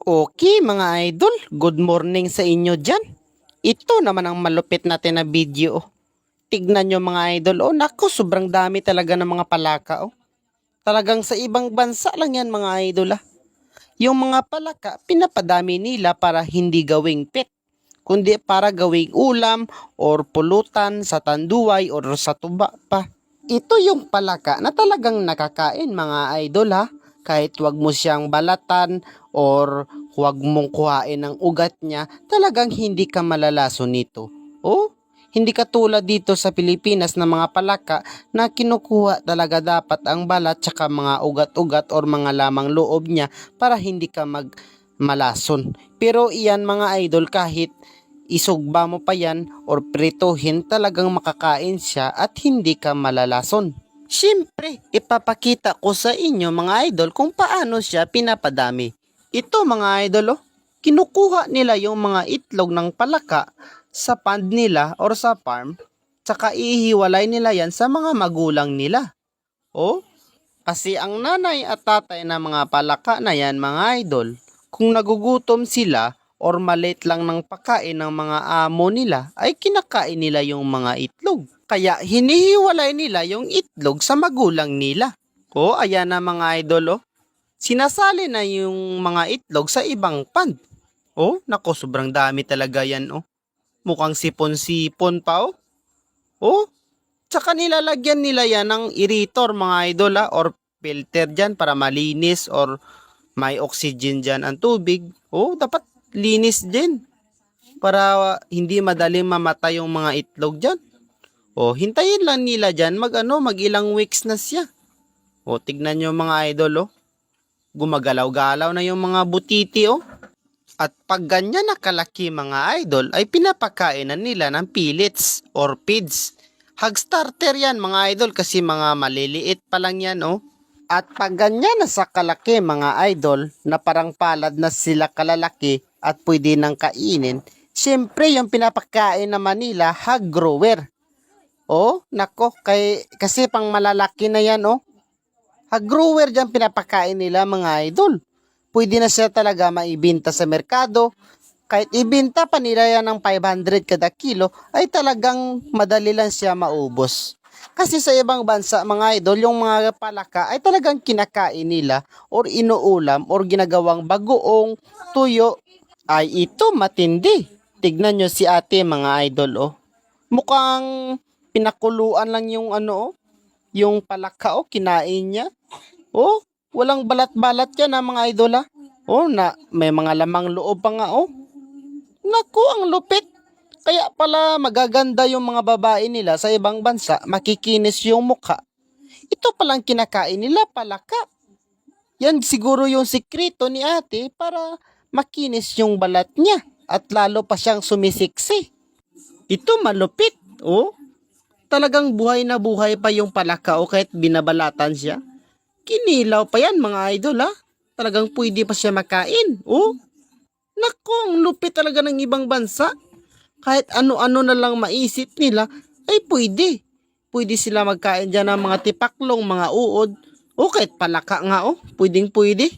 Okay mga idol, good morning sa inyo dyan. Ito naman ang malupit natin na video. Tignan nyo mga idol, naku, sobrang dami talaga ng mga palaka. Talagang sa ibang bansa lang yan mga idol. Yung mga palaka, pinapadami nila para hindi gawing pet, kundi para gawing ulam or pulutan sa tanduay or sa tuba pa. Ito yung palaka na talagang nakakain mga idol kahit wag mo siyang balatan or huwag mong kuhain ang ugat niya, talagang hindi ka malalaso nito. Hindi katulad dito sa Pilipinas na mga palaka na kinukuha talaga dapat ang balat tsaka mga ugat-ugat or mga lamang loob niya para hindi ka malason. Pero iyan mga idol, kahit isugba mo pa yan or prituhin, talagang makakain siya at hindi ka malalason. Siyempre, ipapakita ko sa inyo mga idol kung paano siya pinapadami. Ito mga idol, kinukuha nila yung mga itlog ng palaka sa pond nila or sa farm, tsaka ihiwalay nila yan sa mga magulang nila. Kasi ang nanay at tatay ng mga palaka na yan mga idol, kung nagugutom sila or maliit lang ng pagkain ng mga amo nila, ay kinakain nila yung mga itlog. Kaya hinihiwalay nila yung itlog sa magulang nila. Ayan na mga idol. Sinasali na yung mga itlog sa ibang pond. Nako, sobrang dami talaga yan. Mukhang sipon-sipon pa. Tsaka nilalagyan nila yan ng irritor mga idol or filter dyan para malinis or may oxygen dyan ang tubig. Dapat linis din para hindi madaling mamatay yung mga itlog dyan. Hintayin lang nila dyan mag ilang weeks na siya. Tignan nyo mga idol. Gumagalaw-galaw na yung mga butiti. At pag ganyan nakalaki mga idol, ay pinapakain na nila ng pellets or feeds. Hog starter yan mga idol kasi mga maliliit pa lang yan. At pag ganyan na sa kalaki mga idol, na parang palad na sila kalalaki at pwede nang kainin, syempre yung pinapakain naman nila hog grower. Nako, kasi pang malalaki na yan. Hog grower dyan pinapakain nila mga idol. Pwede na siya talaga maibenta sa merkado. Kahit ibenta pa nila yan ng 500 kada kilo, ay talagang madali lang siya maubos. Kasi sa ibang bansa mga idol, yung mga palaka ay talagang kinakain nila or inuulam or ginagawang bagoong tuyo. Ay ito matindi. Tignan nyo si ate mga idol. Mukhang pinakuluan lang yung yung palaka kinain niya. Walang balat-balat yan mga idol na may mga lamang loob pa nga Naku, ang lupit. Kaya pala magaganda yung mga babae nila sa ibang bansa, makikinis yung mukha. Ito palang kinakain nila palaka. Yan siguro yung sikreto ni ate para makinis yung balat niya at lalo pa siyang sumisiksi. Ito malupit. Talagang buhay na buhay pa yung palaka kahit binabalatan siya. Kinilaw pa yan mga idol Talagang pwede pa siya makain. Naku, ang lupit talaga ng ibang bansa. Kahit ano-ano na lang maisip nila, ay pwede. Pwede sila magkain dyan ng mga tipaklong, mga uod. Kahit palaka nga pwedeng pwede.